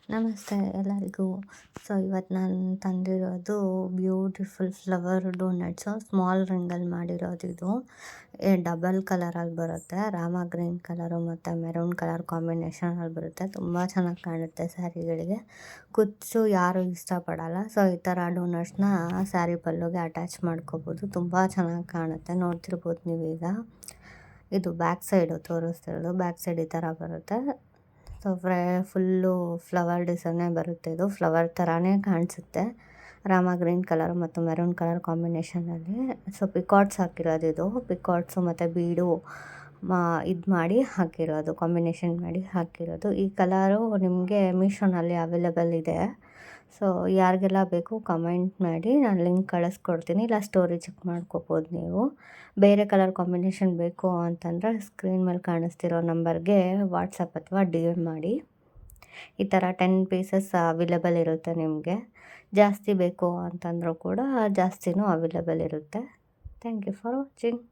ನಮಸ್ತೆ ಎಲ್ಲರಿಗೂ. ಇವತ್ತು ನಾನು ತಂದಿರೋದು ಬ್ಯೂಟಿಫುಲ್ ಫ್ಲವರ್ ಡೋನಟ್ಸು. ಸ್ಮಾಲ್ ರಿಂಗಲ್ಲಿ ಮಾಡಿರೋದು ಇದು. ಡಬಲ್ ಕಲರಲ್ಲಿ ಬರುತ್ತೆ. ರಾಮ ಗ್ರೀನ್ ಕಲರು ಮತ್ತು ಮೆರೂನ್ ಕಲರ್ ಕಾಂಬಿನೇಷನಲ್ಲಿ ಬರುತ್ತೆ. ತುಂಬ ಚೆನ್ನಾಗಿ ಕಾಣುತ್ತೆ ಸ್ಯಾರಿಗಳಿಗೆ. ಕುಚ್ಚು ಯಾರು ಇಷ್ಟಪಡಲ್ಲ. ಈ ಥರ ಡೋನಟ್ಸ್ನ ಸ್ಯಾರಿ ಪಲ್ಲುಗೆ ಅಟ್ಯಾಚ್ ಮಾಡ್ಕೋಬೋದು. ತುಂಬ ಚೆನ್ನಾಗಿ ಕಾಣುತ್ತೆ. ನೋಡ್ತಿರ್ಬೋದು ನೀವೀಗ. ಇದು ಬ್ಯಾಕ್ ಸೈಡು ತೋರಿಸ್ತಿರೋದು. ಬ್ಯಾಕ್ ಸೈಡ್ ಈ ಥರ ಬರುತ್ತೆ. ಫುಲ್ಲು ಫ್ಲವರ್ ಡಿಸೈನೇ ಬರುತ್ತೆ. ಇದು ಫ್ಲವರ್ ಥರನೇ ಕಾಣಿಸುತ್ತೆ. ರಾಮ ಗ್ರೀನ್ ಕಲರ್ ಮತ್ತು ಮೆರೂನ್ ಕಲರ್ ಕಾಂಬಿನೇಷನಲ್ಲಿ. ಪಿಕಾಟ್ಸ್ ಹಾಕಿರೋದು ಇದು. ಪಿಕಾಟ್ಸು ಮತ್ತು ಬೀಡು ಇದು ಮಾಡಿ ಹಾಕಿರೋದು, ಕಾಂಬಿನೇಷನ್ ಮಾಡಿ ಹಾಕಿರೋದು. ಈ ಕಲರು ನಿಮಗೆ ಮೀಶೋನಲ್ಲಿ ಅವೈಲೇಬಲ್ ಇದೆ. ಯಾರಿಗೆಲ್ಲ ಬೇಕು ಕಮೆಂಟ್ ಮಾಡಿ, ನಾನು ಲಿಂಕ್ ಕಳಿಸ್ಕೊಡ್ತೀನಿ. ಇಲ್ಲ ಸ್ಟೋರಿ ಚೆಕ್ ಮಾಡ್ಕೋಬೋದು ನೀವು. ಬೇರೆ ಕಲರ್ ಕಾಂಬಿನೇಷನ್ ಬೇಕು ಅಂತಂದರೆ ಸ್ಕ್ರೀನ್ ಮೇಲೆ ಕಾಣಿಸ್ತಿರೋ ನಂಬರ್ಗೆ ವಾಟ್ಸಪ್ ಅಥವಾ DM ಮಾಡಿ. ಈ ಥರ 10 ಪೀಸಸ್ ಅವೈಲೇಬಲ್ ಇರುತ್ತೆ ನಿಮಗೆ. ಜಾಸ್ತಿ ಬೇಕು ಅಂತಂದರೂ ಕೂಡ ಜಾಸ್ತಿನೂ ಅವೈಲೇಬಲ್ ಇರುತ್ತೆ. Thank you for watching.